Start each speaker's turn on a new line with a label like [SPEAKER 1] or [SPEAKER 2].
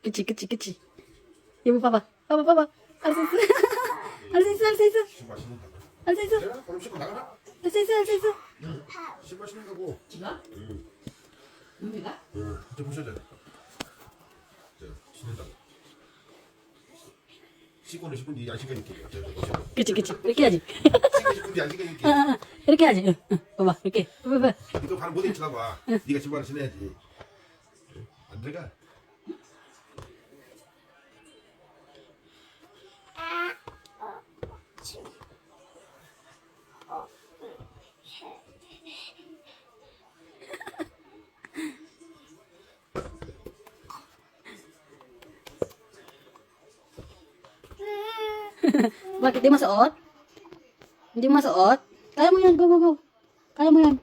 [SPEAKER 1] 그치. 여보 봐봐. 할 수 있어. 할 수 있어.
[SPEAKER 2] 신발 신는다고.
[SPEAKER 1] 할 수 있어.
[SPEAKER 2] 내가 그럼 신고 나가라.
[SPEAKER 1] 할 수 있어.
[SPEAKER 2] 신발 신는다고.
[SPEAKER 3] 지가?
[SPEAKER 2] 응.
[SPEAKER 3] 은비가?
[SPEAKER 2] 응. 저 보셔야 돼. 저 신는다고. 신고는 신분이 안 신고니까. 저 보셔.
[SPEAKER 1] 그치. 이렇게 해야지.
[SPEAKER 2] 신고 신분이 안 신고니까.
[SPEAKER 1] 이렇게 해야지. 봐봐. 이렇게. 봐봐.
[SPEAKER 2] 또 바로 못 입지나 봐. 네가 신발을 신어야지. 안 들어가.
[SPEAKER 1] Bakit di masuot? Hindi masuot? Kaya mo yan, go. Kaya mo yan.